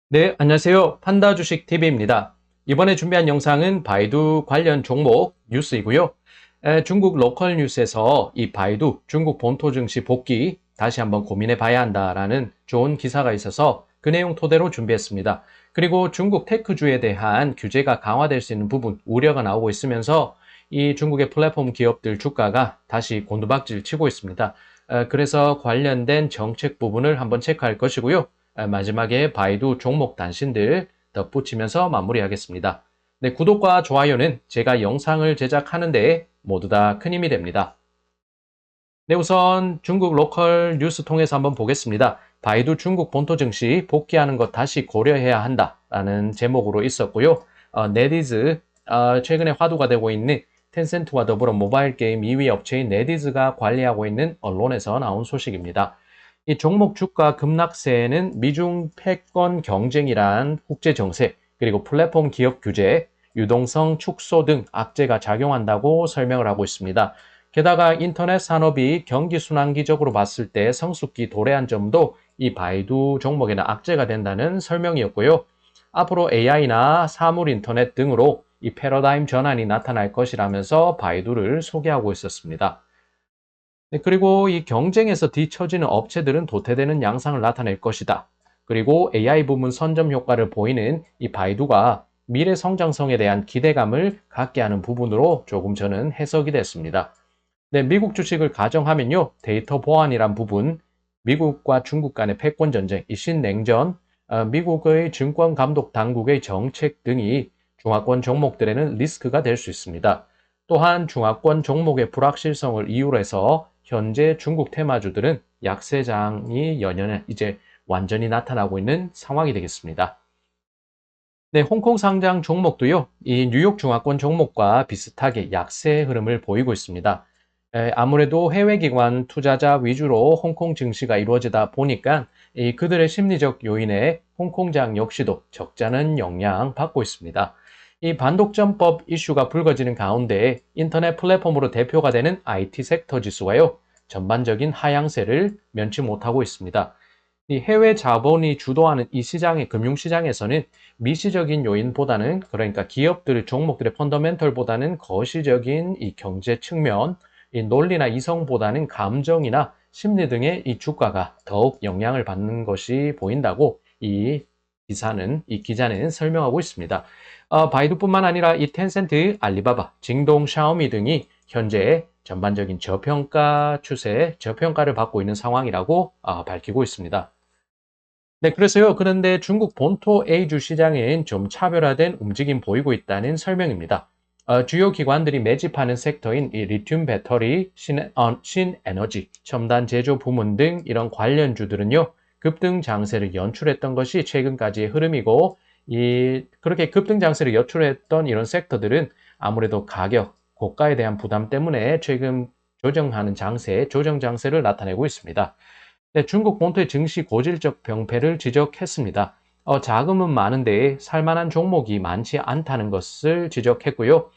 네, 안녕하세요. 판다 주식 TV입니다. 이번에 준비한 영상은 바이두 관련 종목 뉴스이고요. 중국 로컬 뉴스에서 이 바이두 중국 본토 증시 복귀 다시 한번 고민해 봐야 한다라는 좋은 기사가 있어서 그 내용 토대로 준비했습니다. 그리고 중국 테크주에 대한 규제가 강화될 수 있는 부분 우려가 나오고 있으면서 이 중국의 플랫폼 기업들 주가가 다시 곤두박질 치고 있습니다. 그래서 관련된 정책 부분을 한번 체크할 것이고요. 마지막에 바이두 종목 단신들 덧붙이면서 마무리하겠습니다. 네, 구독과 좋아요는 제가 영상을 제작하는데 모두 다 큰 힘이 됩니다. 네, 우선 중국 로컬 뉴스 통해서 한번 보겠습니다. 바이두 중국 본토 증시 복귀하는 것 다시 고려해야 한다라는 제목으로 있었고요. 네디즈, 최근에 화두가 되고 있는 텐센트와 더불어 모바일 게임 2위 업체인 네디즈가 관리하고 있는 언론에서 나온 소식입니다. 이 종목 주가 급락세에는 미중 패권 경쟁이란 국제 정세, 그리고 플랫폼 기업 규제, 유동성 축소 등 악재가 작용한다고 설명을 하고 있습니다. 게다가 인터넷 산업이 경기 순환기적으로 봤을 때 성숙기 도래한 점도 이 바이두 종목에는 악재가 된다는 설명이었고요. 앞으로 AI나 사물 인터넷 등으로 이 패러다임 전환이 나타날 것이라면서 바이두를 소개하고 있었습니다. 네, 그리고 이 경쟁에서 뒤처지는 업체들은 도태되는 양상을 나타낼 것이다. 그리고 AI 부문 선점 효과를 보이는 이 바이두가 미래 성장성에 대한 기대감을 갖게 하는 부분으로 조금 저는 해석이 됐습니다. 네, 미국 주식을 가정하면요, 데이터 보안이란 부분, 미국과 중국 간의 패권 전쟁, 이 신냉전, 미국의 증권 감독 당국의 정책 등이 중화권 종목들에는 리스크가 될 수 있습니다. 또한 중화권 종목의 불확실성을 이유로 해서 현재 중국 테마주들은 약세장이 연연해 이제 완전히 나타나고 있는 상황이 되겠습니다. 네, 홍콩 상장 종목도요, 이 뉴욕 중화권 종목과 비슷하게 약세 흐름을 보이고 있습니다. 아무래도 해외 기관 투자자 위주로 홍콩 증시가 이루어지다 보니까 그들의 심리적 요인에 홍콩장 역시도 적잖은 영향 받고 있습니다. 이 반독점법 이슈가 불거지는 가운데 인터넷 플랫폼으로 대표가 되는 IT 섹터 지수가요, 전반적인 하향세를 면치 못하고 있습니다. 이 해외 자본이 주도하는 이 시장의 금융시장에서는 미시적인 요인보다는, 그러니까 기업들 종목들의 펀더멘털보다는 거시적인 이 경제 측면, 이 논리나 이성보다는 감정이나 심리 등의 이 주가가 더욱 영향을 받는 것이 보인다고 이 기자는 설명하고 있습니다. 바이두뿐만 아니라 이 텐센트, 알리바바, 징동, 샤오미 등이 현재 전반적인 저평가 추세, 저평가를 받고 있는 상황이라고 밝히고 있습니다. 네, 그래서요. 그런데 중국 본토 A주 시장엔 좀 차별화된 움직임 보이고 있다는 설명입니다. 주요 기관들이 매집하는 섹터인 이 리튬 배터리, 신에너지, 첨단 제조 부문 등 이런 관련주들은요, 급등 장세를 연출했던 것이 최근까지의 흐름이고, 그렇게 급등 장세를 연출했던 이런 섹터들은 아무래도 가격, 고가에 대한 부담 때문에 최근 조정 장세를 나타내고 있습니다. 네, 중국 본토의 증시 고질적 병폐를 지적했습니다. 자금은 많은데 살만한 종목이 많지 않다는 것을 지적했고요.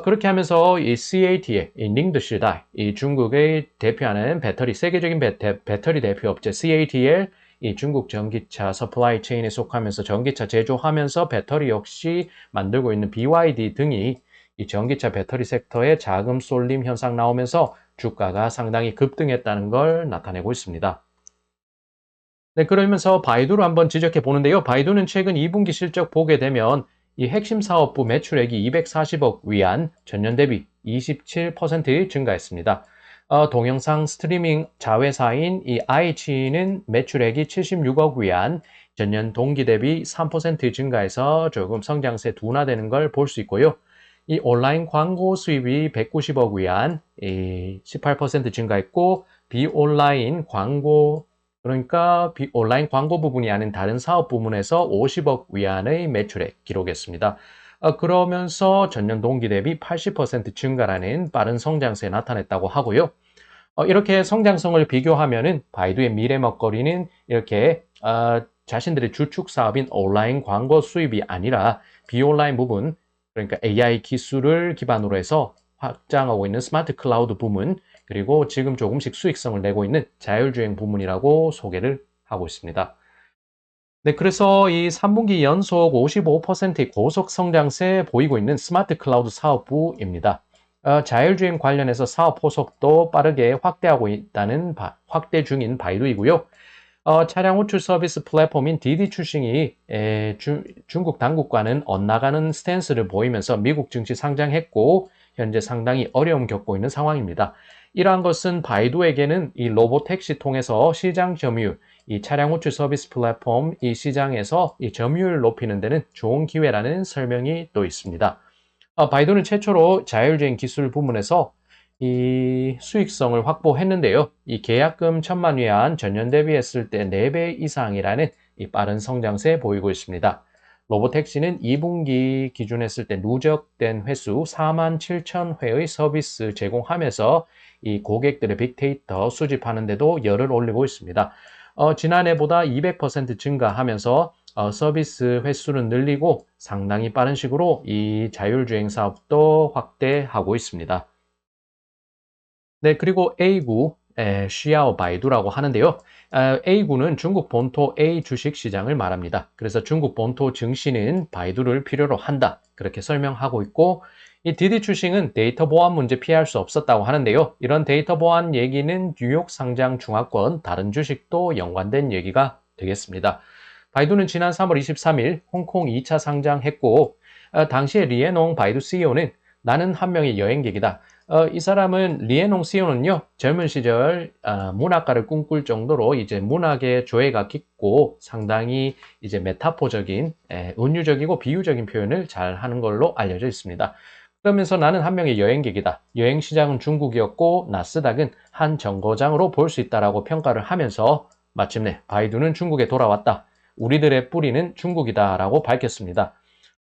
그렇게 하면서 이 CATL, 이 닝드시다이, 이 중국의 대표하는 세계적인 배터리 대표 업체 CATL, 이 중국 전기차 서플라이 체인에 속하면서 전기차 제조하면서 배터리 역시 만들고 있는 BYD 등이 이 전기차 배터리 섹터에 자금 쏠림 현상 나오면서 주가가 상당히 급등했다는 걸 나타내고 있습니다. 네, 그러면서 바이두를 한번 지적해 보는데요. 바이두는 최근 2분기 실적 보게 되면 이 핵심 사업부 매출액이 240억 위안, 전년 대비 27% 증가했습니다. 동영상 스트리밍 자회사인 이 iQ는 매출액이 76억 위안, 전년 동기 대비 3% 증가해서 조금 성장세 둔화되는 걸 볼 수 있고요. 이 온라인 광고 수입이 190억 위안, 18% 증가했고, 비온라인 광고, 그러니까 온라인 광고 부분이 아닌 다른 사업 부문에서 50억 위안의 매출액 기록했습니다. 그러면서 전년 동기 대비 80% 증가라는 빠른 성장세 나타냈다고 하고요. 이렇게 성장성을 비교하면은 바이두의 미래 먹거리는 이렇게 자신들의 주축 사업인 온라인 광고 수입이 아니라 비온라인 부분, 그러니까 AI 기술을 기반으로 해서 확장하고 있는 스마트 클라우드 부문, 그리고 지금 조금씩 수익성을 내고 있는 자율주행 부문이라고 소개를 하고 있습니다. 네, 그래서 이 3분기 연속 55%의 고속 성장세 보이고 있는 스마트 클라우드 사업부입니다. 자율주행 관련해서 사업 포석도 빠르게 확대하고 있다는 확대 중인 바이두이고요. 차량 호출 서비스 플랫폼인 디디 출싱이 중국 당국과는 엇나가는 스탠스를 보이면서 미국 증시 상장했고 현재 상당히 어려움 겪고 있는 상황입니다. 이러한 것은 바이두에게는 이 로보택시 통해서 시장 점유율, 이 차량 호출 서비스 플랫폼 이 시장에서 이 점유율 높이는 데는 좋은 기회라는 설명이 또 있습니다. 바이두는 최초로 자율주행 기술 부문에서 이 수익성을 확보했는데요. 이 계약금 1,000만 위안 전년 대비했을 때 4배 이상이라는 이 빠른 성장세 보이고 있습니다. 로보택시는 2분기 기준했을 때 누적된 횟수 4만 7천 회의 서비스 제공하면서 이 고객들의 빅데이터 수집하는 데도 열을 올리고 있습니다. 지난해보다 200% 증가하면서 서비스 횟수는 늘리고 상당히 빠른 식으로 이 자율주행 사업도 확대하고 있습니다. 네, 그리고 A구, 시아오 바이두라고 하는데요. A구는 중국 본토 A 주식 시장을 말합니다. 그래서 중국 본토 증시는 바이두를 필요로 한다. 그렇게 설명하고 있고, 이 디디 출싱은 데이터 보안 문제 피할 수 없었다고 하는데요. 이런 데이터 보안 얘기는 뉴욕 상장 중화권 다른 주식도 연관된 얘기가 되겠습니다. 바이두는 지난 3월 23일 홍콩 2차 상장했고, 당시에 리에농 바이두 CEO는 나는 한 명의 여행객이다. 이 사람은 리에농 CEO는요, 젊은 시절 문학가를 꿈꿀 정도로 이제 문학의 조예가 깊고 상당히 이제 메타포적인, 은유적이고 비유적인 표현을 잘 하는 걸로 알려져 있습니다. 그러면서 나는 한 명의 여행객이다. 여행 시장은 중국이었고 나스닥은 한 정거장으로 볼 수 있다라고 평가를 하면서 마침내 바이두는 중국에 돌아왔다. 우리들의 뿌리는 중국이다라고 밝혔습니다.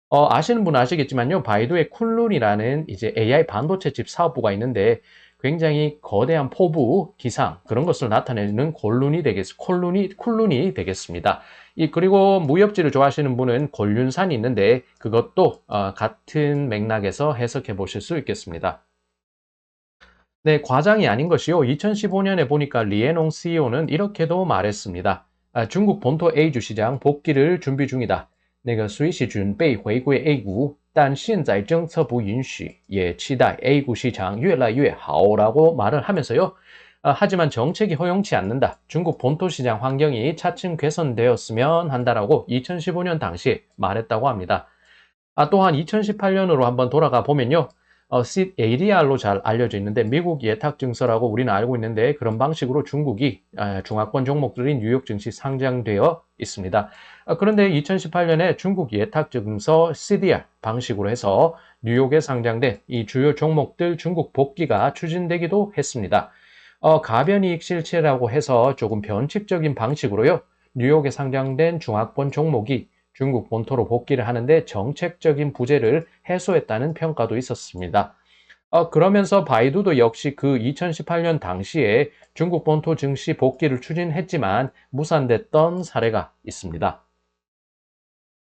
아시는 분은 아시겠지만요. 바이두의 쿤룬이라는 이제 AI 반도체 칩 사업부가 있는데 굉장히 거대한 포부, 기상 그런 것을 나타내는 쿨룬이 되겠습니다. 그리고 무역지를 좋아하시는 분은 곤륜산이 있는데 그것도 같은 맥락에서 해석해 보실 수 있겠습니다. 네, 과장이 아닌 것이요. 2015년에 보니까 리에농 CEO는 이렇게도 말했습니다. 중국 본토 A주 시장 복귀를 준비 중이다. 那个随时准备回归 A구, 但现在政策不允许,也期待 A구 시장 越来越好라고 말을 하면서요. 하지만 정책이 허용치 않는다. 중국 본토 시장 환경이 차츰 개선되었으면 한다라고 2015년 당시에 말했다고 합니다. 또한 2018년으로 한번 돌아가 보면요. ADR로 잘 알려져 있는데 미국 예탁 증서라고 우리는 알고 있는데 그런 방식으로 중국이 중화권 종목들이 뉴욕 증시 상장되어 있습니다. 그런데 2018년에 중국 예탁 증서 CDR 방식으로 해서 뉴욕에 상장된 이 주요 종목들 중국 복귀가 추진되기도 했습니다. 가변이익 실체라고 해서 조금 변칙적인 방식으로요. 뉴욕에 상장된 중화권 종목이 중국 본토로 복귀를 하는데 정책적인 부재를 해소했다는 평가도 있었습니다. 그러면서 바이두도 역시 그 2018년 당시에 중국 본토 증시 복귀를 추진했지만 무산됐던 사례가 있습니다.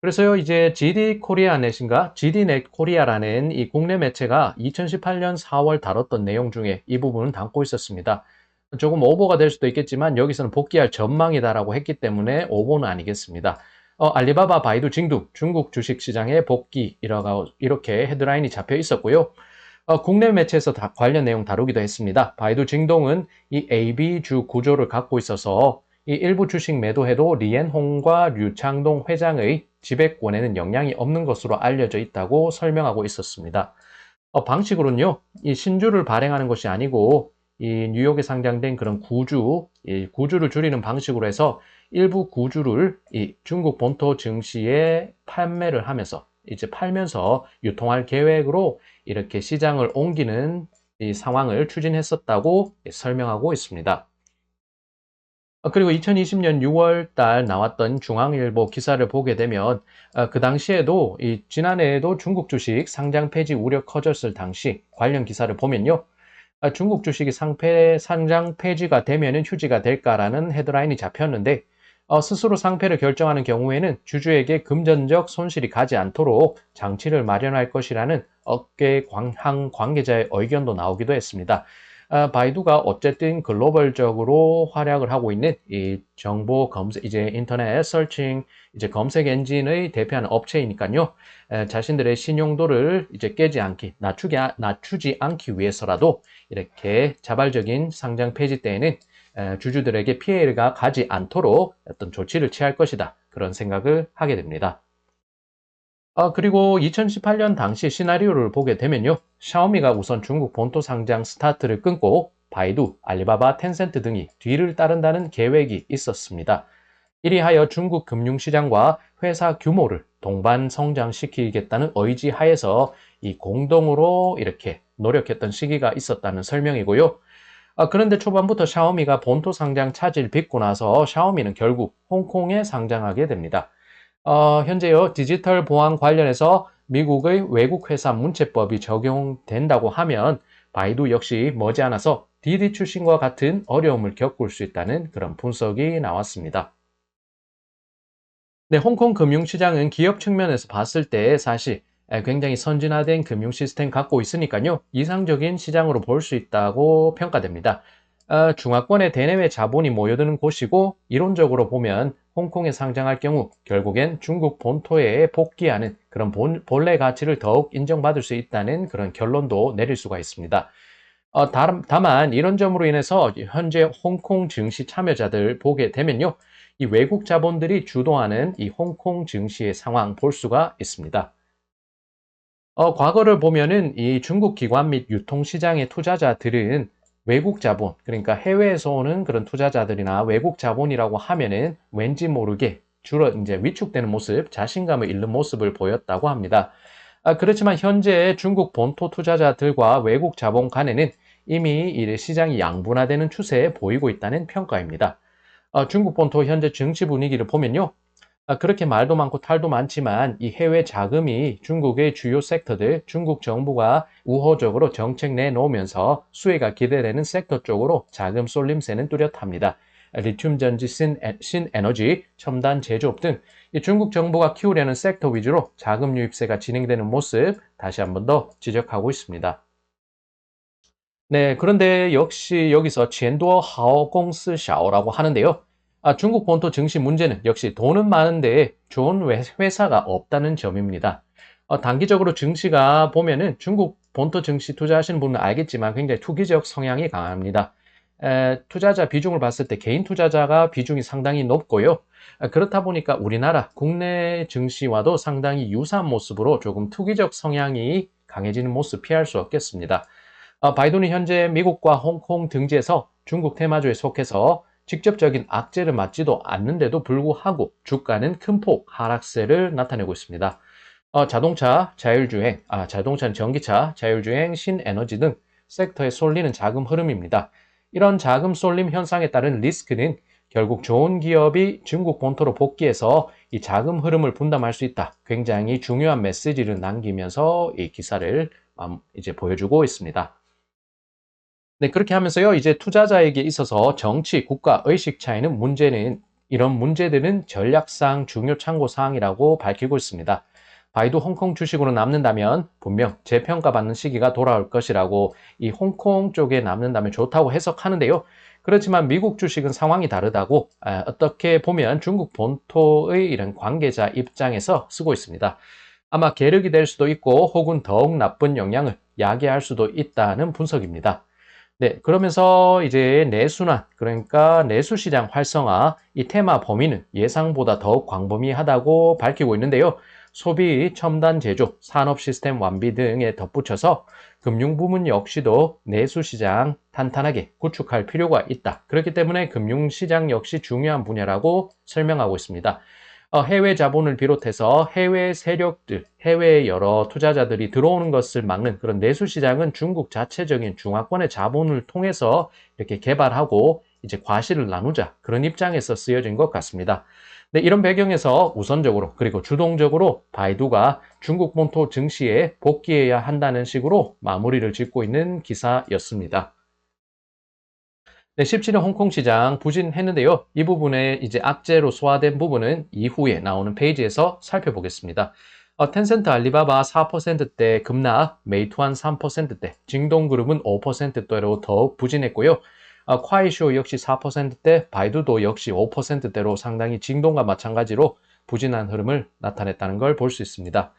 그래서요, 이제 GD 코리아넷인가? GD넷 코리아라는 이 국내 매체가 2018년 4월 다뤘던 내용 중에 이 부분을 담고 있었습니다. 조금 오버가 될 수도 있겠지만 여기서는 복귀할 전망이다라고 했기 때문에 오버는 아니겠습니다. 알리바바 바이두 징두 중국 주식시장의 복귀 이렇게 헤드라인이 잡혀 있었고요. 국내 매체에서 관련 내용 다루기도 했습니다. 바이두 징동은 이 AB주 구조를 갖고 있어서 이 일부 주식 매도해도 리엔홍과 류창동 회장의 지배권에는 영향이 없는 것으로 알려져 있다고 설명하고 있었습니다. 방식으로는요, 이 신주를 발행하는 것이 아니고 이 뉴욕에 상장된 그런 이 구주를 줄이는 방식으로 해서 일부 구주를 이 중국 본토 증시에 판매를 하면서 이제 팔면서 유통할 계획으로 이렇게 시장을 옮기는 이 상황을 추진했었다고 설명하고 있습니다. 그리고 2020년 6월 달 나왔던 중앙일보 기사를 보게 되면 그 당시에도 지난해에도 중국 주식 상장 폐지 우려 커졌을 당시 관련 기사를 보면요. 중국 주식이 상장 폐지가 되면 휴지가 될까라는 헤드라인이 잡혔는데 스스로 상패를 결정하는 경우에는 주주에게 금전적 손실이 가지 않도록 장치를 마련할 것이라는 업계 관계자의 의견도 나오기도 했습니다. 바이두가 어쨌든 글로벌적으로 활약을 하고 있는 이 정보 검색, 이제 인터넷 서칭, 이제 검색 엔진의 대표하는 업체이니까요. 자신들의 신용도를 이제 깨지 않기, 낮추지 않기 위해서라도 이렇게 자발적인 상장 폐지 때에는 주주들에게 피해가 가지 않도록 어떤 조치를 취할 것이다. 그런 생각을 하게 됩니다. 그리고 2018년 당시 시나리오를 보게 되면요. 샤오미가 우선 중국 본토 상장 스타트를 끊고 바이두, 알리바바, 텐센트 등이 뒤를 따른다는 계획이 있었습니다. 이리하여 중국 금융시장과 회사 규모를 동반 성장시키겠다는 의지 하에서 이 공동으로 이렇게 노력했던 시기가 있었다는 설명이고요. 그런데 초반부터 샤오미가 본토 상장 차질 빚고 나서 샤오미는 결국 홍콩에 상장하게 됩니다. 현재요, 디지털 보안 관련해서 미국의 외국 회사 문체법이 적용된다고 하면 바이두 역시 머지않아서 디디 출신과 같은 어려움을 겪을 수 있다는 그런 분석이 나왔습니다. 네, 홍콩 금융시장은 기업 측면에서 봤을 때 사실 굉장히 선진화된 금융 시스템 갖고 있으니까요. 이상적인 시장으로 볼 수 있다고 평가됩니다. 중화권의 대내외 자본이 모여드는 곳이고 이론적으로 보면 홍콩에 상장할 경우 결국엔 중국 본토에 복귀하는 그런 본래 가치를 더욱 인정받을 수 있다는 그런 결론도 내릴 수가 있습니다. 다만 이런 점으로 인해서 현재 홍콩 증시 참여자들 보게 되면요. 이 외국 자본들이 주도하는 이 홍콩 증시의 상황 볼 수가 있습니다. 과거를 보면은 이 중국 기관 및 유통시장의 투자자들은 외국 자본, 그러니까 해외에서 오는 그런 투자자들이나 외국 자본이라고 하면은 왠지 모르게 주로 이제 위축되는 모습, 자신감을 잃는 모습을 보였다고 합니다. 그렇지만 현재 중국 본토 투자자들과 외국 자본 간에는 이미 이 시장이 양분화되는 추세에 보이고 있다는 평가입니다. 중국 본토 현재 증시 분위기를 보면요. 그렇게 말도 많고 탈도 많지만 이 해외 자금이 중국의 주요 섹터들, 중국 정부가 우호적으로 정책 내놓으면서 수혜가 기대되는 섹터 쪽으로 자금 쏠림세는 뚜렷합니다. 리튬 전지, 신에너지, 첨단 제조업 등 중국 정부가 키우려는 섹터 위주로 자금 유입세가 진행되는 모습 다시 한 번 더 지적하고 있습니다. 네, 그런데 역시 여기서 젠도어 하오공스 샤오라고 하는데요. 중국 본토 증시 문제는 역시 돈은 많은데 좋은 회사가 없다는 점입니다. 단기적으로 증시가 보면은 중국 본토 증시 투자하시는 분은 알겠지만 굉장히 투기적 성향이 강합니다. 투자자 비중을 봤을 때 개인 투자자가 비중이 상당히 높고요. 그렇다 보니까 우리나라 국내 증시와도 상당히 유사한 모습으로 조금 투기적 성향이 강해지는 모습 피할 수 없겠습니다. 바이든이 현재 미국과 홍콩 등지에서 중국 테마주에 속해서 직접적인 악재를 맞지도 않는데도 불구하고 주가는 큰 폭 하락세를 나타내고 있습니다. 자동차는 전기차, 자율주행, 신에너지 등 섹터에 쏠리는 자금 흐름입니다. 이런 자금 쏠림 현상에 따른 리스크는 결국 좋은 기업이 중국 본토로 복귀해서 이 자금 흐름을 분담할 수 있다. 굉장히 중요한 메시지를 남기면서 이 기사를 이제 보여주고 있습니다. 네, 그렇게 하면서요, 이제 투자자에게 있어서 정치, 국가, 의식 차이는 이런 문제들은 전략상 중요 참고 사항이라고 밝히고 있습니다. 바이두 홍콩 주식으로 남는다면 분명 재평가받는 시기가 돌아올 것이라고 이 홍콩 쪽에 남는다면 좋다고 해석하는데요. 그렇지만 미국 주식은 상황이 다르다고 어떻게 보면 중국 본토의 이런 관계자 입장에서 쓰고 있습니다. 아마 계륵이 될 수도 있고 혹은 더욱 나쁜 영향을 야기할 수도 있다는 분석입니다. 네, 그러면서 이제 내수난, 그러니까 내수시장 활성화, 이 테마 범위는 예상보다 더욱 광범위하다고 밝히고 있는데요. 소비, 첨단 제조, 산업 시스템 완비 등에 덧붙여서 금융 부문 역시도 내수시장 탄탄하게 구축할 필요가 있다. 그렇기 때문에 금융시장 역시 중요한 분야라고 설명하고 있습니다. 해외 자본을 비롯해서 해외 세력들, 해외 여러 투자자들이 들어오는 것을 막는 그런 내수 시장은 중국 자체적인 중화권의 자본을 통해서 이렇게 개발하고 이제 과실을 나누자 그런 입장에서 쓰여진 것 같습니다. 네, 이런 배경에서 우선적으로 그리고 주동적으로 바이두가 중국 본토 증시에 복귀해야 한다는 식으로 마무리를 짓고 있는 기사였습니다. 네, 17일 홍콩 시장 부진했는데요. 이 부분에 이제 악재로 소화된 부분은 이후에 나오는 페이지에서 살펴보겠습니다. 텐센트 알리바바 4%대 급락, 메이투안 3%대, 징동그룹은 5%대로 더욱 부진했고요. 콰이쇼 역시 4%대, 바이두도 역시 5%대로 상당히 징동과 마찬가지로 부진한 흐름을 나타냈다는 걸 볼 수 있습니다.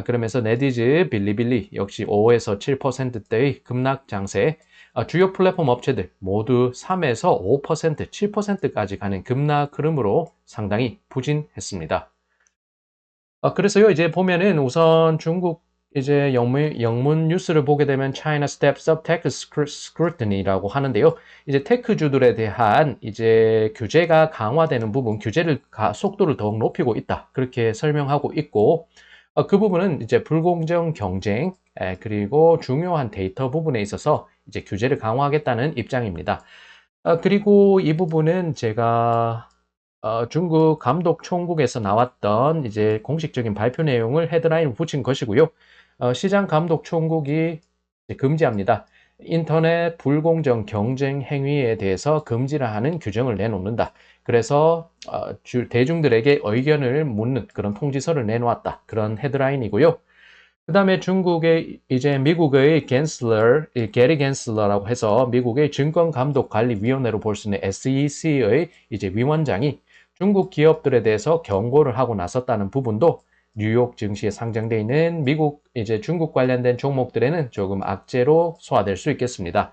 그러면서 네디즈, 빌리빌리 역시 5에서 7%대의 급락 장세, 주요 플랫폼 업체들 모두 3에서 5%, 7%까지 가는 급락 흐름으로 상당히 부진했습니다. 그래서요, 이제 보면은 우선 중국 이제 영문 뉴스를 보게 되면 China steps up tech scrutiny라고 하는데요. 이제 테크주들에 대한 이제 규제가 강화되는 부분, 속도를 더욱 높이고 있다. 그렇게 설명하고 있고, 그 부분은 이제 불공정 경쟁, 그리고 중요한 데이터 부분에 있어서 이제 규제를 강화하겠다는 입장입니다. 그리고 이 부분은 제가 중국 감독 총국에서 나왔던 이제 공식적인 발표 내용을 헤드라인을 붙인 것이고요. 시장 감독 총국이 금지합니다. 인터넷 불공정 경쟁 행위에 대해서 금지를 하는 규정을 내놓는다. 그래서 대중들에게 의견을 묻는 그런 통지서를 내놓았다. 그런 헤드라인이고요. 그 다음에 중국의 이제 미국의 게리 갠슬러라고 해서 미국의 증권감독관리위원회로 볼 수 있는 SEC의 이제 위원장이 중국 기업들에 대해서 경고를 하고 나섰다는 부분도 뉴욕 증시에 상장되어 있는 미국 이제 중국 관련된 종목들에는 조금 악재로 소화될 수 있겠습니다.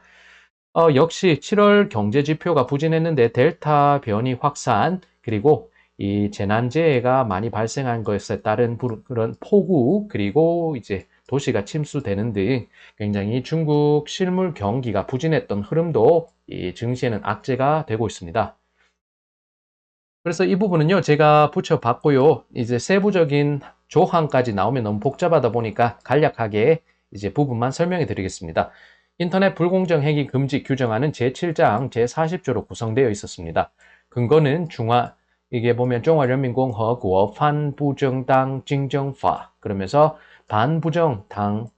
역시 7월 경제 지표가 부진했는데 델타 변이 확산 그리고 이 재난재해가 많이 발생한 것에 따른 그런 폭우 그리고 이제 도시가 침수되는 등 굉장히 중국 실물 경기가 부진했던 흐름도 이 증시에는 악재가 되고 있습니다. 그래서 이 부분은요, 제가 붙여봤고요. 이제 세부적인 조항까지 나오면 너무 복잡하다 보니까 간략하게 이제 부분만 설명해 드리겠습니다. 인터넷 불공정 행위 금지 규정하는 제7장 제40조로 구성되어 있었습니다. 근거는 이게 보면 중화人民共和国 반부정당 징정파 그러면서 반부정당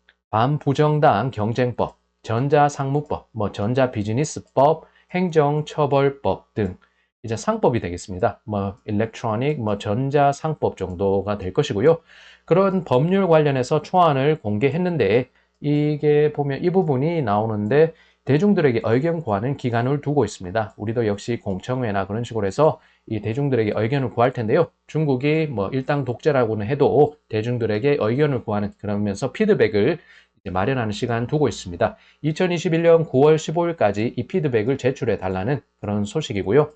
경쟁법, 전자상무법, 전자비즈니스법, 행정처벌법 등 이제 상법이 되겠습니다. 일렉트로닉, 전자상법 정도가 될 것이고요. 그런 법률 관련해서 초안을 공개했는데 이게 보면 이 부분이 나오는데 대중들에게 의견 구하는 기간을 두고 있습니다. 우리도 역시 공청회나 그런 식으로 해서 이 대중들에게 의견을 구할 텐데요. 중국이 일당 독재라고는 해도 대중들에게 의견을 구하는 그러면서 피드백을 마련하는 시간 두고 있습니다. 2021년 9월 15일까지 이 피드백을 제출해 달라는 그런 소식이고요.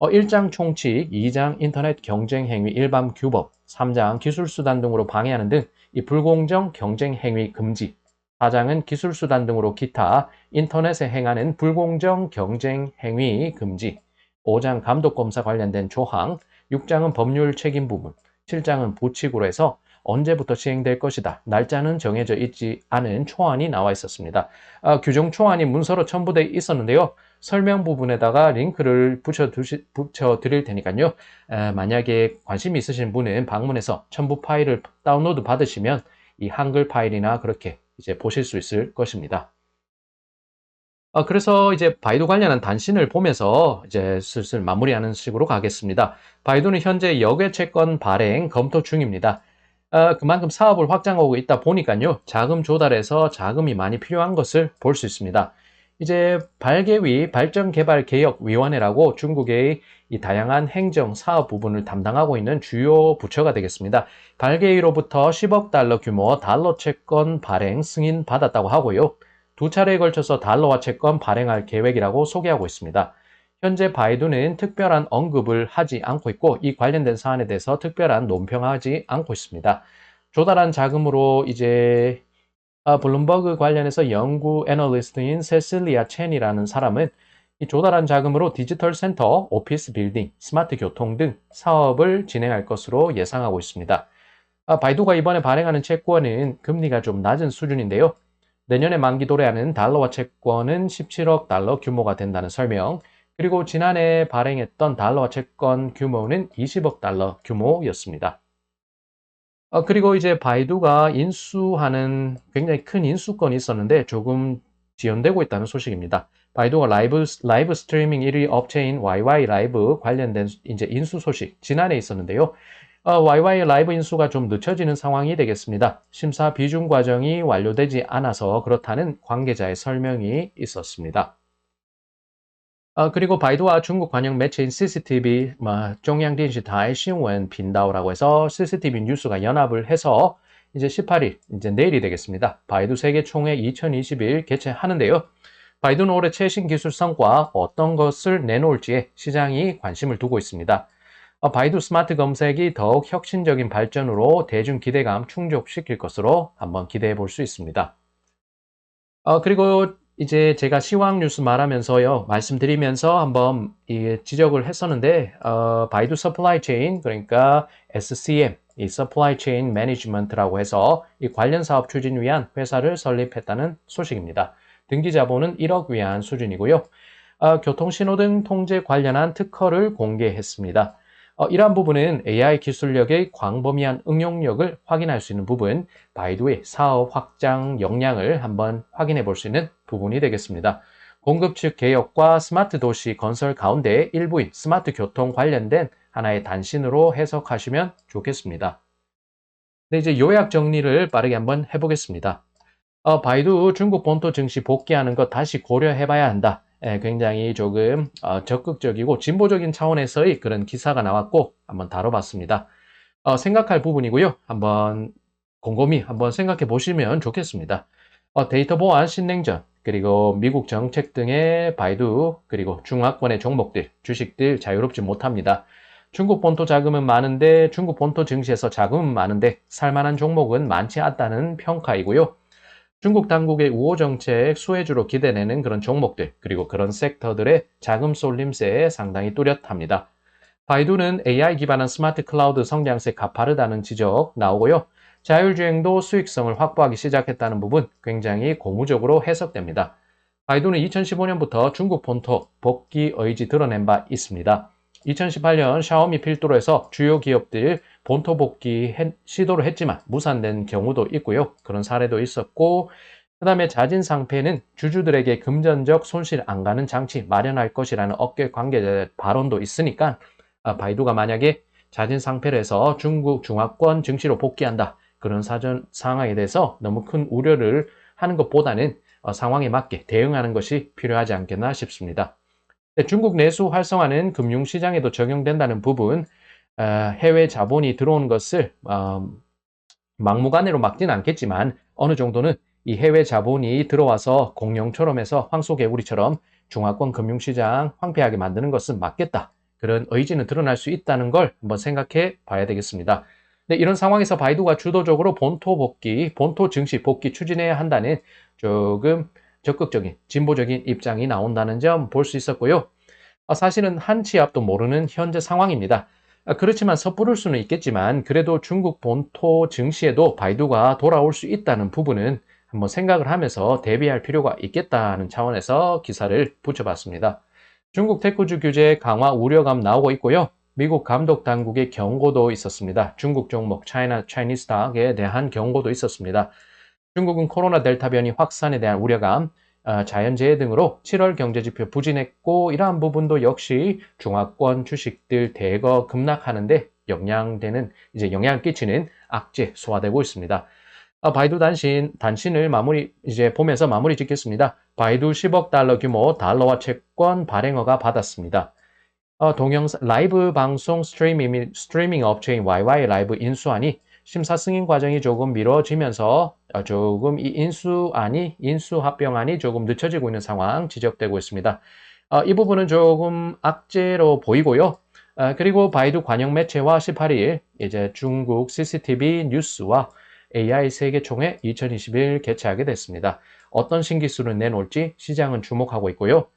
1장 총칙, 2장 인터넷 경쟁 행위 일반 규법, 3장 기술수단 등으로 방해하는 등 이 불공정 경쟁 행위 금지, 4장은 기술수단 등으로 기타 인터넷에 행하는 불공정 경쟁 행위 금지, 5장 감독검사 관련된 조항, 6장은 법률 책임 부분, 7장은 부칙으로 해서 언제부터 시행될 것이다. 날짜는 정해져 있지 않은 초안이 나와 있었습니다. 규정 초안이 문서로 첨부되어 있었는데요. 설명 부분에다가 링크를 붙여 드릴 테니까요. 만약에 관심이 있으신 분은 방문해서 첨부 파일을 다운로드 받으시면 이 한글 파일이나 그렇게 이제 보실 수 있을 것입니다. 그래서 이제 바이두 관련한 단신을 보면서 이제 슬슬 마무리하는 식으로 가겠습니다. 바이두는 현재 역외 채권 발행 검토 중입니다. 그만큼 사업을 확장하고 있다 보니까요. 자금 조달에서 자금이 많이 필요한 것을 볼 수 있습니다. 이제 발개위 발전개발개혁위원회라고 중국의 이 다양한 행정 사업 부분을 담당하고 있는 주요 부처가 되겠습니다. 발개위로부터 10억 달러 규모 달러 채권 발행 승인 받았다고 하고요. 두 차례에 걸쳐서 달러화 채권 발행할 계획이라고 소개하고 있습니다. 현재 바이두는 특별한 언급을 하지 않고 있고 이 관련된 사안에 대해서 특별한 논평하지 않고 있습니다. 조달한 자금으로 이제 블룸버그 관련해서 연구 애널리스트인 세실리아 첸이라는 사람은 이 조달한 자금으로 디지털 센터, 오피스 빌딩, 스마트 교통 등 사업을 진행할 것으로 예상하고 있습니다. 바이두가 이번에 발행하는 채권은 금리가 좀 낮은 수준인데요. 내년에 만기 도래하는 달러화 채권은 17억 달러 규모가 된다는 설명, 그리고 지난해 발행했던 달러화 채권 규모는 20억 달러 규모였습니다. 그리고 이제 바이두가 인수하는 굉장히 큰 인수건이 있었는데 조금 지연되고 있다는 소식입니다. 바이두가 라이브 스트리밍 1위 업체인 YY 라이브 관련된 이제 인수 소식 지난해 있었는데요. YY 라이브 인수가 좀 늦춰지는 상황이 되겠습니다. 심사 비준 과정이 완료되지 않아서 그렇다는 관계자의 설명이 있었습니다. 그리고 바이두와 중국 관영 매체인 CCTV, 중앙電視台 신원 빈다오라고 해서 CCTV 뉴스가 연합을 해서 이제 18일, 이제 내일이 되겠습니다. 바이두 세계총회 2021 개최하는데요. 바이두는 올해 최신 기술 성과 어떤 것을 내놓을지에 시장이 관심을 두고 있습니다. 바이두 스마트 검색이 더욱 혁신적인 발전으로 대중 기대감 충족시킬 것으로 한번 기대해 볼 수 있습니다. 그리고 이제 제가 시황 뉴스 말하면서요, 말씀드리면서 한번 지적을 했었는데, 바이두 서플라이 체인, 그러니까 SCM, 이 서플라이 체인 매니지먼트라고 해서 이 관련 사업 추진 위한 회사를 설립했다는 소식입니다. 등기 자본은 1억 위안 수준이고요. 교통신호등 통제 관련한 특허를 공개했습니다. 이러한 부분은 AI 기술력의 광범위한 응용력을 확인할 수 있는 부분, 바이두의 사업 확장 역량을 한번 확인해 볼 수 있는 부분이 되겠습니다. 공급 측 개혁과 스마트 도시 건설 가운데 일부인 스마트 교통 관련된 하나의 단신으로 해석하시면 좋겠습니다. 네, 이제 요약 정리를 빠르게 한번 해보겠습니다. 바이두 중국 본토 증시 복귀하는 것 다시 고려해봐야 한다. 굉장히 조금 적극적이고 진보적인 차원에서의 그런 기사가 나왔고 한번 다뤄봤습니다. 생각할 부분이고요. 한번 곰곰이 한번 생각해 보시면 좋겠습니다. 데이터 보안, 신냉전, 그리고 미국 정책 등의 바이두, 그리고 중화권의 종목들, 주식들 자유롭지 못합니다. 중국 본토 자금은 많은데 중국 본토 증시에서 자금은 많은데 살만한 종목은 많지 않다는 평가이고요. 중국 당국의 우호 정책 수혜주로 기대되는 그런 종목들, 그리고 그런 섹터들의 자금 쏠림세에 상당히 뚜렷합니다. 바이두는 AI 기반한 스마트 클라우드 성장세 가파르다는 지적 나오고요. 자율주행도 수익성을 확보하기 시작했다는 부분 굉장히 고무적으로 해석됩니다. 바이두는 2015년부터 중국 본토 복귀 의지 드러낸 바 있습니다. 2018년 샤오미 필두로 해서 주요 기업들 본토 복귀 시도를 했지만 무산된 경우도 있고요. 그런 사례도 있었고, 그 다음에 자진 상패는 주주들에게 금전적 손실 안 가는 장치 마련할 것이라는 업계 관계자 발언도 있으니까 바이두가 만약에 자진 상패를 해서 중국 중화권 증시로 복귀한다. 그런 사전 상황에 대해서 너무 큰 우려를 하는 것보다는 상황에 맞게 대응하는 것이 필요하지 않겠나 싶습니다. 중국 내수 활성화는 금융시장에도 적용된다는 부분, 해외 자본이 들어오는 것을 막무가내로 막지는 않겠지만 어느 정도는 이 해외 자본이 들어와서 공룡처럼 해서 황소개구리처럼 중화권 금융시장 황폐하게 만드는 것은 맞겠다. 그런 의지는 드러날 수 있다는 걸 한번 생각해 봐야 되겠습니다. 네, 이런 상황에서 바이두가 주도적으로 본토 증시 복귀 추진해야 한다는 조금 적극적인 진보적인 입장이 나온다는 점 볼 수 있었고요. 사실은 한 치 앞도 모르는 현재 상황입니다. 그렇지만 섣부를 수는 있겠지만 그래도 중국 본토 증시에도 바이두가 돌아올 수 있다는 부분은 한번 생각을 하면서 대비할 필요가 있겠다는 차원에서 기사를 붙여봤습니다. 중국 테크주 규제 강화 우려감 나오고 있고요. 미국 감독 당국의 경고도 있었습니다. 중국 종목 차이니스 스탁에 대한 경고도 있었습니다. 중국은 코로나 델타 변이 확산에 대한 우려감, 자연재해 등으로 7월 경제지표 부진했고 이러한 부분도 역시 중화권 주식들 대거 급락하는데 영향을 끼치는 악재 소화되고 있습니다. 바이두 단신을 보면서 마무리 짓겠습니다. 바이두 10억 달러 규모 달러화 채권 발행허가 받았습니다. 동영상 라이브 방송 스트리밍 업체인 YY 라이브 인수안이 심사 승인 과정이 조금 미뤄지면서 조금 이 인수 합병안이 조금 늦춰지고 있는 상황 지적되고 있습니다. 이 부분은 조금 악재로 보이고요. 그리고 바이두 관영 매체와 18일 이제 중국 CCTV 뉴스와 AI 세계총회 2021 개최하게 됐습니다. 어떤 신기술을 내놓을지 시장은 주목하고 있고요.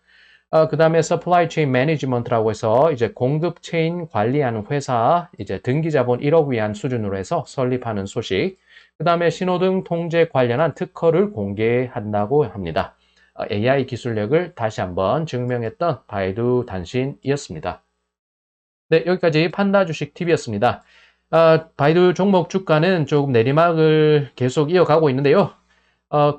그 다음에 서플라이 체인 매니지먼트라고 해서 이제 공급 체인 관리하는 회사 이제 등기 자본 1억 위안 수준으로 해서 설립하는 소식. 그 다음에 신호등 통제 관련한 특허를 공개한다고 합니다. AI 기술력을 다시 한번 증명했던 바이두 단신이었습니다. 네, 여기까지 판다 주식 TV였습니다. 바이두 종목 주가는 조금 내리막을 계속 이어가고 있는데요.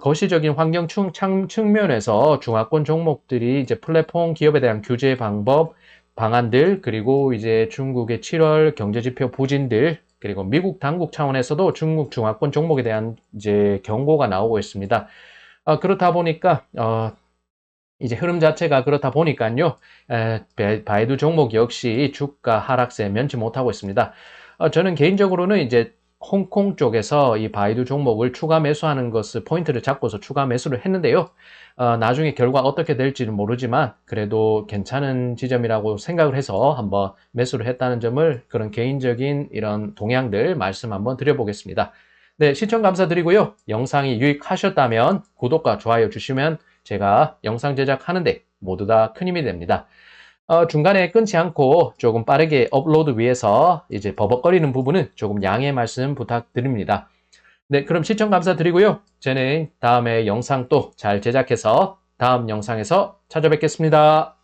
거시적인 환경 측면에서 중화권 종목들이 이제 플랫폼 기업에 대한 규제 방법, 방안들, 그리고 이제 중국의 7월 경제지표 부진들, 그리고 미국 당국 차원에서도 중국 중화권 종목에 대한 이제 경고가 나오고 있습니다. 그렇다 보니까 이제 흐름 자체가 그렇다 보니까요. 바이두 종목 역시 주가 하락세 면치 못하고 있습니다. 저는 개인적으로는 이제 홍콩 쪽에서 이 바이두 종목을 추가 매수하는 것을 포인트를 잡고서 추가 매수를 했는데요. 나중에 결과 어떻게 될지는 모르지만 그래도 괜찮은 지점이라고 생각을 해서 한번 매수를 했다는 점을 그런 개인적인 이런 동향들 말씀 한번 드려보겠습니다. 네, 시청 감사드리고요. 영상이 유익하셨다면 구독과 좋아요 주시면 제가 영상 제작하는데 모두 다 큰 힘이 됩니다. 중간에 끊지 않고 조금 빠르게 업로드 위해서 이제 버벅거리는 부분은 조금 양해 말씀 부탁드립니다. 네, 그럼 시청 감사드리고요. 저는 다음에 영상 또 잘 제작해서 다음 영상에서 찾아뵙겠습니다.